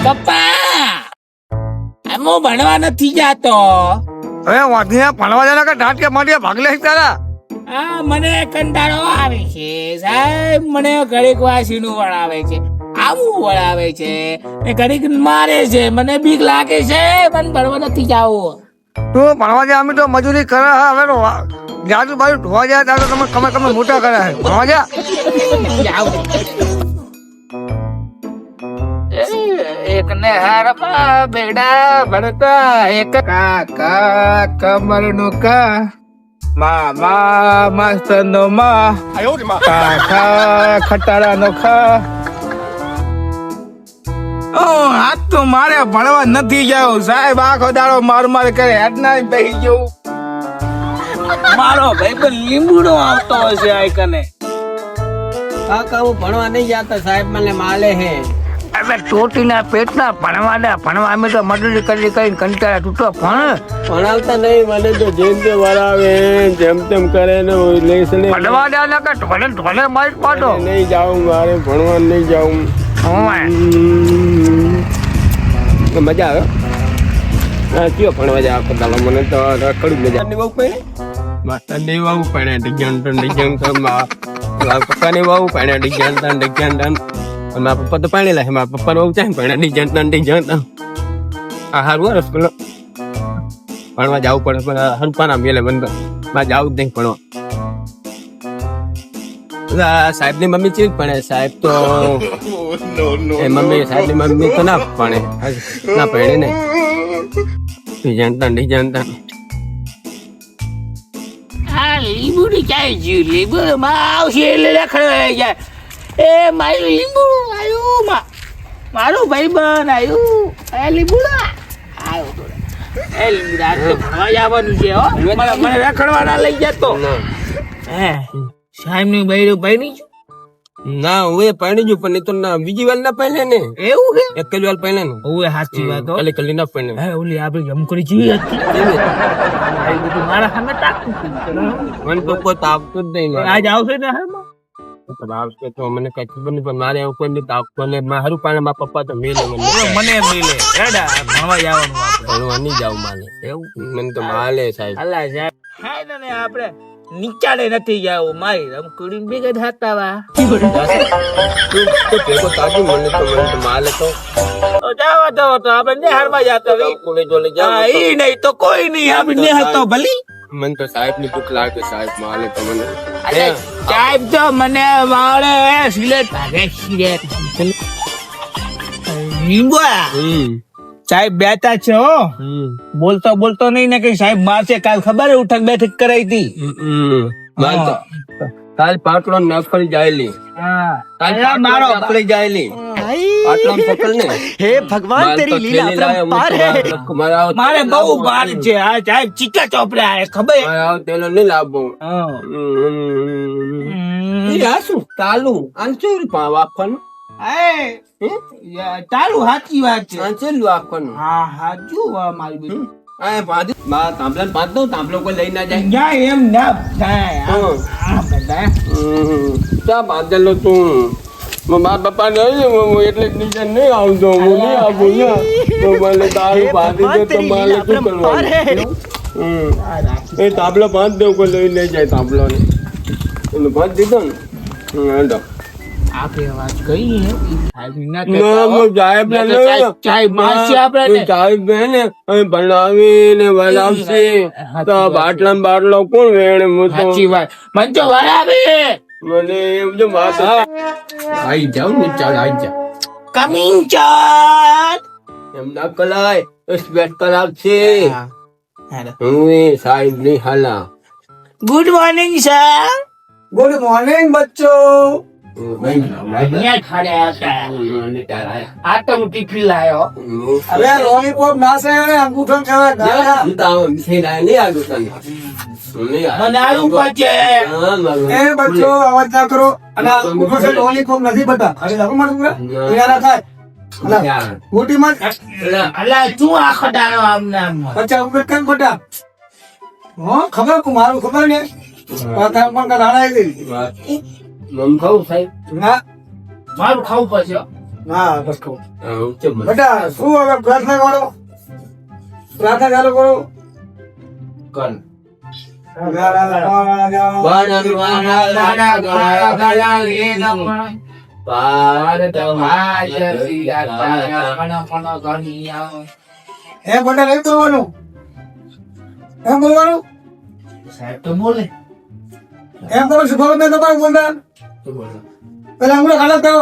પપ્પા હું ભણવા નથી જાતો. હવે વાંધીને ભણવા જાય કે ડાંટ કે માટીએ ભાગલે તારા હા મને કંટાળો આવે છે સાહેબ. મને ઘડીક વાસીનું વળાવે છે, આવું વળાવે છે ને ઘડીક મારે છે. મને બીક લાગે છે, મને ભણવા નથી જાવું. તું ભણવા જાય અમે તો મજૂરી કરે હા. હવે તો જાજુ બાજુ ધોવા જાય ત્યારે તમે કમર મોટા કરે છે. ભણવા જા એક ને હારમાં બેડા ભણતા એક કાકા કમર નું કા મામા માસ્ટર નો મા કાકા ખટારા નો ખા. આજ તો મારે ભણવા નથી જાવ સાહેબ. આખો દાડો માર માર કરે હેડના બેસી જવું. મારો ભાઈ પણ લીંબુડો આવતો હશે આ કને. કાકા હું ભણવા નહીં જાતા સાહેબ, મને માલે હે. એટલે ચોટીના પેટના ભણવા અમે તો મજૂરી કરી કરીને કંટાળા તૂટો ભણ ભણાવતા નહીં મને તો જેમ તેમ વરાવે જેમ તેમ કરે ને ભણવા દે ને કે ઢોલે મારી પાડો નહીં જાઉં, મારે ભણવા નહીં જાઉં. મજા આવે કયો ભણવા જાય આખો દાડો? મને તો રખડું મજા ની બહુ પડે, માસ્ટરની બહુ પડે, પપ્પાની બહુ પડે મારા પપ્પા તો પાણી લાગે. મારા પપ્પા બહુ ચાય પડે ડિઝાઇન આ હારું રસગુલ્લો ભણવા જવું પડે પણ હરપાના મેલે બંધ માં જવું જ નહીં ભણવા. સાહેબ ની મમ્મી ચીજ પડે સાહેબ તો મમ્મી સાહેબ ની મમ્મી તો ના પડે ના પડે ને ડિઝાઇન આ લીંબુડી ક્યાંય જ્યું? લીંબુ માં આવશે એટલે રખડાઈ જાય. એ મારું લીંબુ આવ્યું, મારું ભાઈ બન આવ્યું. એ લીંબુડા આવ્યો તો. એ લીંબુડા આજ તો ભણવા જવાનું છે હો. મને રખડવાના લઈ જતો. હે સાહેબ નું બૈરું ભાઈ છું ના હું એ પાણી છું પણ એ તો ના બીજી વાર ના પહેલે ને. એવું કે એક જ વાર પહેલે ને ઓએ સાચી વાત હો. કલી ના પહેલે. હે ઓલી આપણે જમકડી જીવી હતી આ બધું મારા સામે તાકતું મને તો કોઈ તાપતું જ નહીં. આજ આવશે ને હા આવશે તો મને કઈ ખબર નહીં પણ મારે કોઈ નહીં તાપતો ને મારું પાણી મારા પપ્પા તો મેલે મને મિલે હેડા ભણવા જવાનું આપણે. ભણવા નહીં જાવ માલે એવું મને તો માલે સાહેબ. અલ્લા સાહેબ હા ને આપણે નીચાડે નથી જાવું. મારી રમકડી ભેગા થતા વા તો ભેગો તાજી મને તો માલે તો જાવા દો તો આપણે નિહાળમાં જતા રહી. કોને જોડે જાવ એ નહીં તો કોઈ નહીં આપણે નિહાળતો ભલી. મને તો સાહેબ ની ભૂખ લાગે સાહેબ માલે તો મને સાહેબ તો મને વાળે સિલેટ ભાગે સિલેટ લીંબુડા સાહેબ બેઠા છે હો. બોલતો નહીં ને કઈ સાહેબ મારશે. કાલ ખબર ઉઠક બેઠક કરાઈ હતી. કાલ પાટલો નફળી જાયલી મારો નફળી જાયલી પાટલો પકડ ને. हे भगवान तेरी लीला अपरंपार है. મારે બહુ બાર છે આ સાહેબ. ચીટા ચોપડા આવે ખબર તેનો નહીં લાભો શું ચાલુ આંચુર વાપવાનું ચાલુ સાચી વાત છે. આંચુર વાપવાનું હા હાચું મારી બેટી. તાંબલા દઉં તાંબલો કોઈ લઈ ના જાય જાય એમ ના થાય. ચા બાંધેલો તું મારા પપ્પા નહીં એટલે નીચે નહીં આવતો હું નહીં આવું મને તારું બાંધી દે તો મારે શું કરવાનું. એ તાંબલો બાંધ દઉં કોઈ લઈ લઈ જાય તાંબલો ને એને બાંધ દીધો ને આપણે વાત કહી ભણાવીને વલાવશે તો બાટલો કોણ વેણે સાચી વાત. મને તો વળાવે મને એમ જો વાત આઈ જાવ ને ચાલ આઈ જા કમિંગ ચાલ એમ ના કલાય સ્વેટ કલાક છે હું સાહેબ ની હાલા. Good morning sir. Good morning બચ્ચો. આ તો હું ટિફિન લાયો. અરે લોલીપોપ નાસે અંગૂઠો કહેવાય મને આલુ પચે. એ બચ્ચો અવાજ ના કરો અને અંગૂઠો છે લોલીપોપ નથી બતા. અરે લાગુ મારું યાર થાય મોટી માં અલા તું આખો દાડો આમ નામ બચ્ચા ઉપર કેમ બટા હો ખબર કો મારું ખબર ને પાતા પણ કા રાડા આવી મમ ખાવ સાહેબ ના મારું ખાવું પડશે. હા બસ કહું કેમ બેટા શું હવે પ્રાર્થના કરો પ્રાર્થના ચાલુ કરો કર એમ બેટા નહીં બોલવાનું એમ બોલવાનું સાહેબ તો બોલે એમ કરો શું ખબર નહીં તમારે બોલતા પેલા હમણાં ખાલા કરો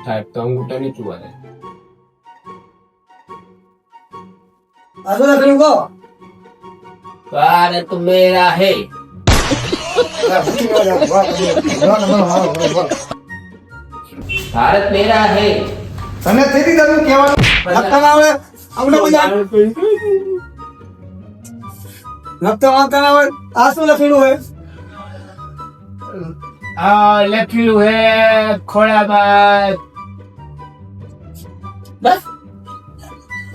સાહેબ તો અંગૂઠા નહીં ચુવારે આજુ લખેલું કહો ભારત મેરા હે ભારત મેરા હે તને તેથી તારું કહેવાનું લખતા ના આવડે અમને બધા લખતા વાંચતા ના આવડે આ શું લખેલું હોય લખેલું હે ખોળાબાદ બસ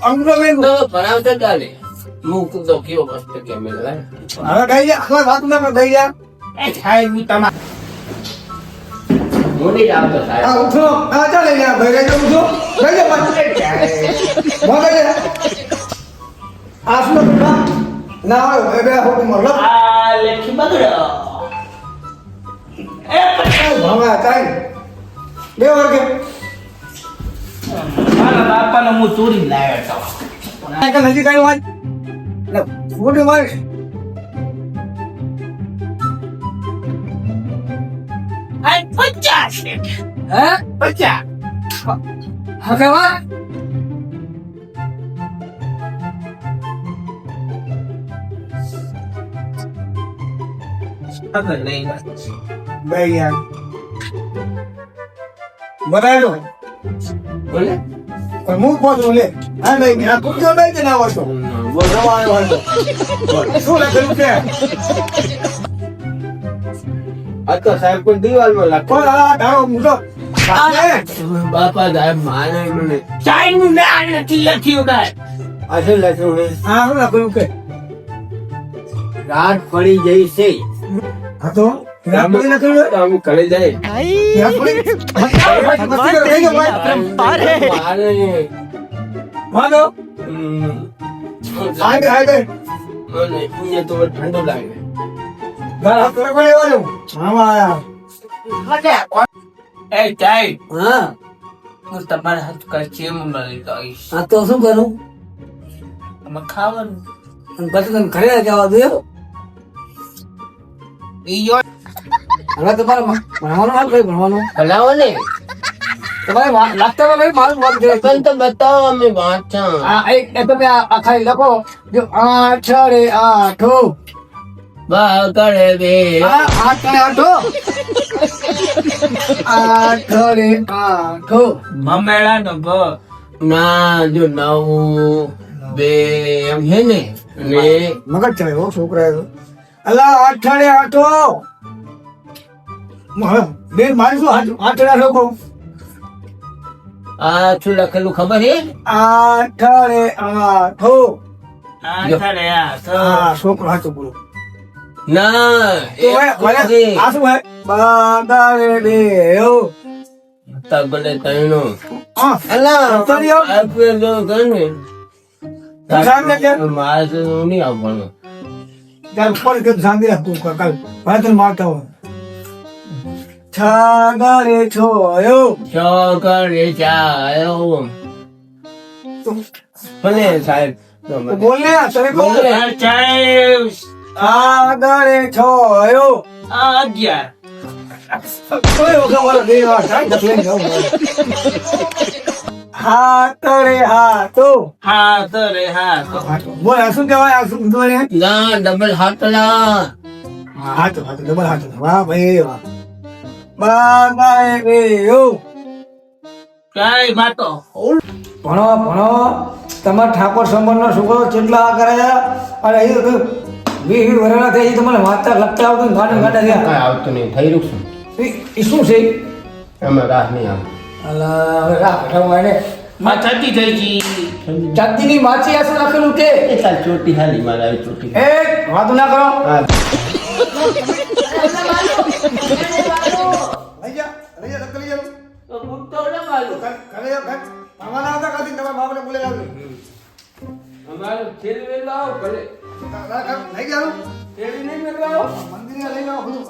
અંગ્રેજો મેં તો ભણાવતા ચાલે મુખ તો કેવો મસ્ત કેમ હવે ગઈ જા હવે વાત ના ગઈ જા એ સાહેબ હું તમાર મોડી આવતો સાહેબ આ ઉઠો આ ચાલે જા ભાઈ ગઈ જા ઉઠો ગઈ જા વાત મોગે જા આ શું લખેલું ના આવે બે હોકુમ લખ આ લેખી બગડો એ ભણવા કાઈ બે વર્ગે મારા બાપાનો હું ચોરી લાવ્યો હતો આ નજીક આવ્યો વાત ને ફોટો માર આ 50 છે હે 50 હકે વાત ખબર નહીં બે યાર બરાબર બોલે પણ હું પહોંચું લે હા નહીં આ કુકજો નહીં કે ના આવતો બોલવા આવ્યો હતો શું લખેલું છે આ તો સાહેબ કોઈ દિવાલમાં લખો કોઈ આ તારો મોટો બાપા સાહેબ માને મને ચાઈનું ના નથી લખ્યું કાંઈ આ શું લખ્યું છે હા શું લખેલું કે રાત પડી જઈ છે હા તો રામડી લખેલું તો આમ કરે જાય भगवान तेरी लीला अपरंपार है મારે માનો આગે આગે મને અહીંયા તો ઠંડો લાગે ઘર હાથ લખો લેવાનું આમાં એ ચાઈ હા હું તમારા હાથ કાચી એમ લઈ આવીશ આ તો શું કરું અમે ખાવાનું અને પછી તમે ઘરે જવા દો બીજો હવે તમારે ભણવાનું હાલ કઈ ભણવાનું ભલાવો ને તમારે લાગતા ભાઈ મારું વાત જોઈએ પણ તો બતાવો અમે વાંચા આ એક તમે આ ખાલી લખો જો 8 રે 8 બા કરે બે આ 8 રે 8 8 રે 8 મમેડા નો ભ ના જો 9 2 એમ છે ને ને મગજ ચાલે હો છોકરા અલા 8 રે 8 બે મારી શું 8 રે 8 આ શું લખેલું ખબર છે 8 રે 8 આ થરે આ હા છોકરો હાચું બોલો ના તો ભાઈ આ શું હે બાગા રે બે તગડે તૈનો હા અલા તરી આવ. આપે જો ગને સામને કે મારે નહીં આવવાનું ચાલ ફોન કે સાંગે રાખું કાલ ભાઈ તને મારતા હોય છાગરે છોયો ચોકડે ચાયો ભલે સાહેબ તો બોલ ને તને કોણ બોલે. ચાઈ છાગરે છોયો આ 11 કોઈ વખત વાળો બે વાર થાય દસ લઈને જાઉં મારે. હાથ રે હાથો હા થરે હા બોલ આ શું કહેવાય આ શું બોલે ના ડબલ હાથલા હાથો હાથો ડબલ હાથો વાહ ભાઈ વાહ બાગા રે યો ચાઈ માતો ભણો ભણો તમારા ઠાકોર સંબંધનો છોકરો કેટલા આ કરે છે અને એ 20 વર્ષના થઈ તમને વાંચતા લખતા આવતું ગાડા ગાડા કઈ થયા આવતું નહીં થઈ રહ્યું છું એ શું છે એમાં રાહ નહીં આવે અલા હવે રાખ રવાય ને માં છતી થઈ ગઈ જાતિની માછી આ શું લખેલું કે એ ચાલ ચોટી હાલી મારે આવી ચોટી એ વાતું ના કરો હા લઈ જા લઈ જા લઈ જા તો હું તો ભણવાના આવતા કાથી તમારા બાપને બોલે લાવજો. અમારે થેલી મેળવા આવો ભલે. લઈ જાઓ. થેલી નહીં મેળવા આવો. મંદિરે લઈ જાઓ બધું.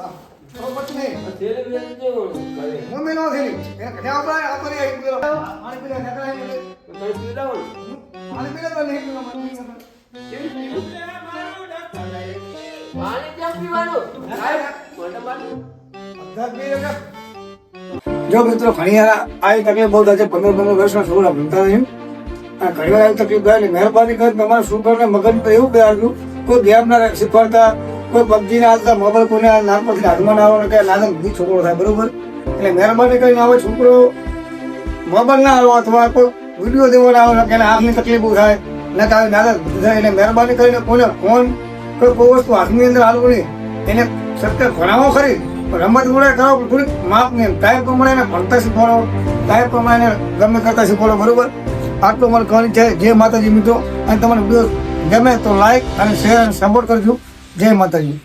ખબર પડતી નહીં. થેલી મેળવજો ઘરે. હું મેલો થેલી. એને ઘરે આવતા આવતો નહીં એક પેલો. પાણી પીને નકરા નહીં. તમે પીવડાવો ને. પાણી પીને તો નહીં પીવા મંદિર. પાણી ક્યાં પીવાનું? સાહેબ, મને મારું. જો મિત્રો ઘણી વાર આવી તકલીફ બહુ થાય છે. 15 વર્ષના છોકરા ભણતા નહીં. આ ઘણી વાર આવી તકલીફ થાય. મહેરબાની કરી તમારા છોકરાને મગજ તો એવું બેહાડ્યું. કોઈ ગેમ ના શીખવાડતા, કોઈ પબજી ના હાલતા, મોબાઈલ કોઈને નાનપણથી હાથમાં ના આવે કે નાનો બુદ્ધિ છોકરો થાય. બરોબર, એટલે મહેરબાની કરીને આવો છોકરો મોબાઈલ ના આવે અથવા કોઈ વિડીયો દેવો ના આવે કે આંખની તકલીફ થાય ના કે નાના થાય. એટલે મહેરબાની કરીને કોઈને ફોન કોઈ વસ્તુ હાથની અંદર હાલવું નહીં. એને સરકાર ભણાવો ખરી, રમત ગોળે કરો થોડીક માપ ને ટાઈમ પ્રમાણે એને ભણતા શીખવાડો, ટાઈમ પ્રમાણે ગમે કરતા શીખવાડો. બરોબર, આટલું મારે કહેવાની છે. જય માતાજી મિત્રો. અને તમને વિડીયો ગમે તો લાઈક અને શેર અને સપોર્ટ કરજો. જય માતાજી.